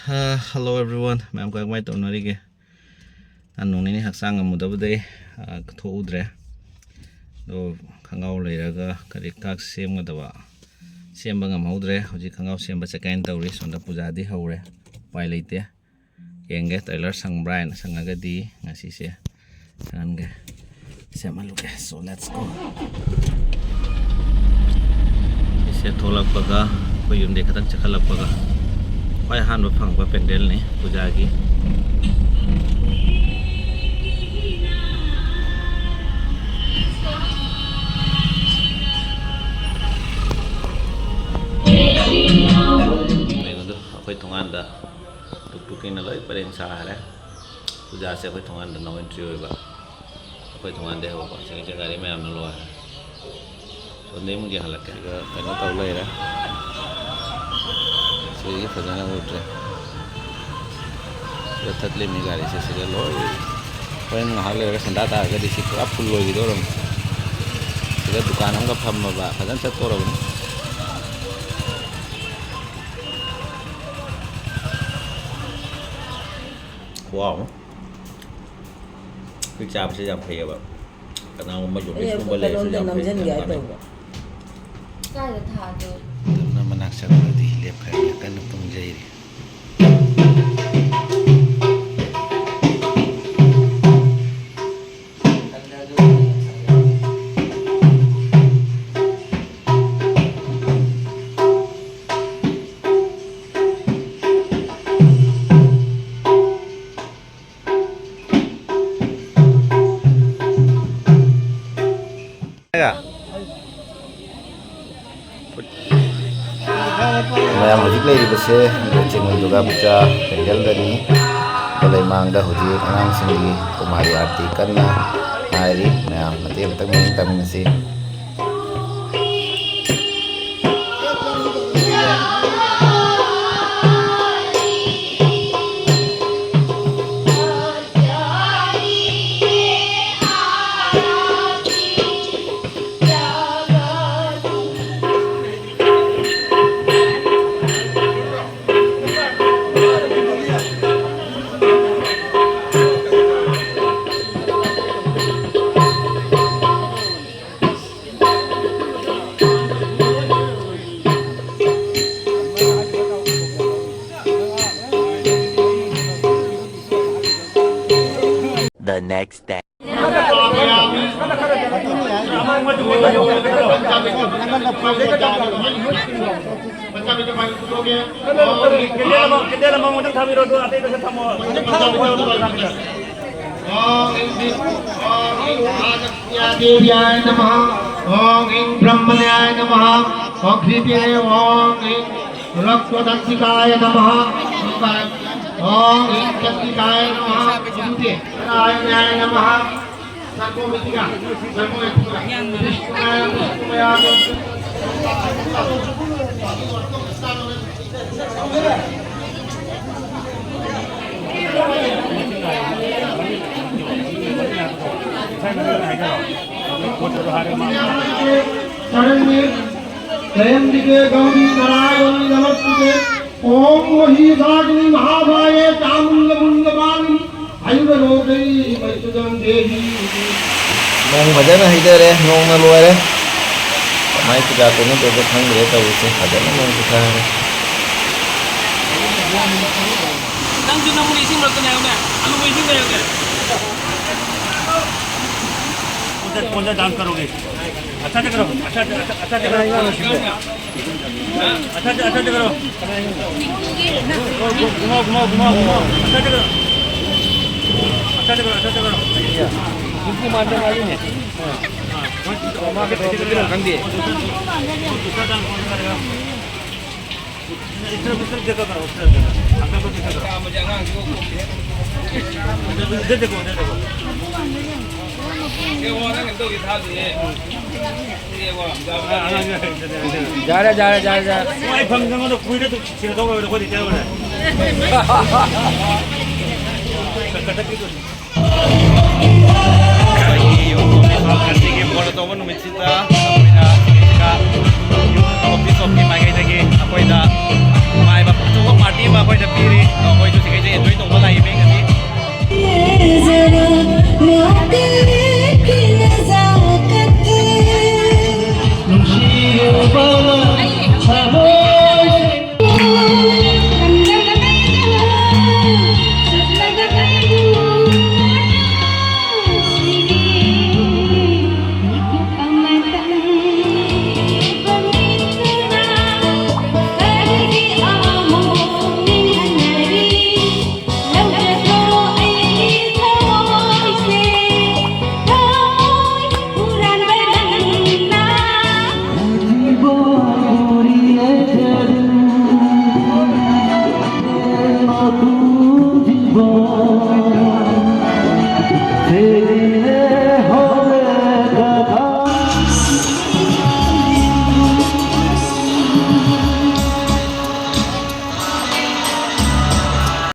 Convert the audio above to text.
Hello everyone, ma'am ko mai tawna ri ge. Anung ni haksang amudabde thoudre. Do khangau leiraga kari kak semgadaba. Semba ngamhodre, hoji khangau semba sekain tawri sonda puja di haure. Pai leite. Yenge trailer sang Brian sangaga di ngasi se. Sange. Semaluke. So let's go. Ise tholak baga ko yunde khatang chakhalak baga. Pai han ba phang ba pendel ni puja gi megondo akhoi thongan da tuktukin na loi paren sa hare puja se akhoi thongan da no entry oi ba akhoi thongan de ho ba sing gari me am na lo so ne mun ge halak ga kana taw lai ra ये फजाना उठ रहे ये थकले में गाड़ी से सीधे लो पर हाल लगा संदा था अगर इसी पूरा फुल लोगी तो रम सीधे दुकान हम का फम बा फजन से तो रम वाव कुछ आप से जब है अब करना हम मत लोग इसको बोले से जब है काय था जो ना मनाक सकती ले कर कन पुंग जाई Mayam hojik lay base chingun duga puja pendel dani balai mangda hojik anang singgi kumari arti kanna hari mayam mati tamin si the next day. देव्याय नमः ओम ईं ब्रह्मण्याय नमः ओम क्षितिये ओम ईं रक्तदंतिकाय नमः ओम ईं दंतिकाय नमः विष्णुनाय नमः सर्वमितिका सर्वमितिका विष्णुनाय जयंतिके गौरी नारायणी नमस्ते ओम वही साग्नि महाभाये चामुंड मुंडवाणी आयुर्लोकै वैष्णवं देहि nong bhajan haidare nong na loire mai puja ko ne to khang re ta uche bhajan nong puja re nang juna muli sing ro kene ame alu mui sing re ke कौन सा dance करोगे अच्छा से करो अच्छा से करो अच्छा से करो घुमाओ अच्छा से करो इनको मारने वाली है मां के पीछे करके रख दिए दूसरा डांस कौन करेगा इस तरफ देखो करो उस तरफ देखो अंकल को देखो मुझे देखो जा रहा भाई फंक्शन तो कोई तो चिरतो को कोई दिया बोला कटक की yung kasi game bola to man umitsita apoy na ka yung office of game ay lagi apoy da may ba party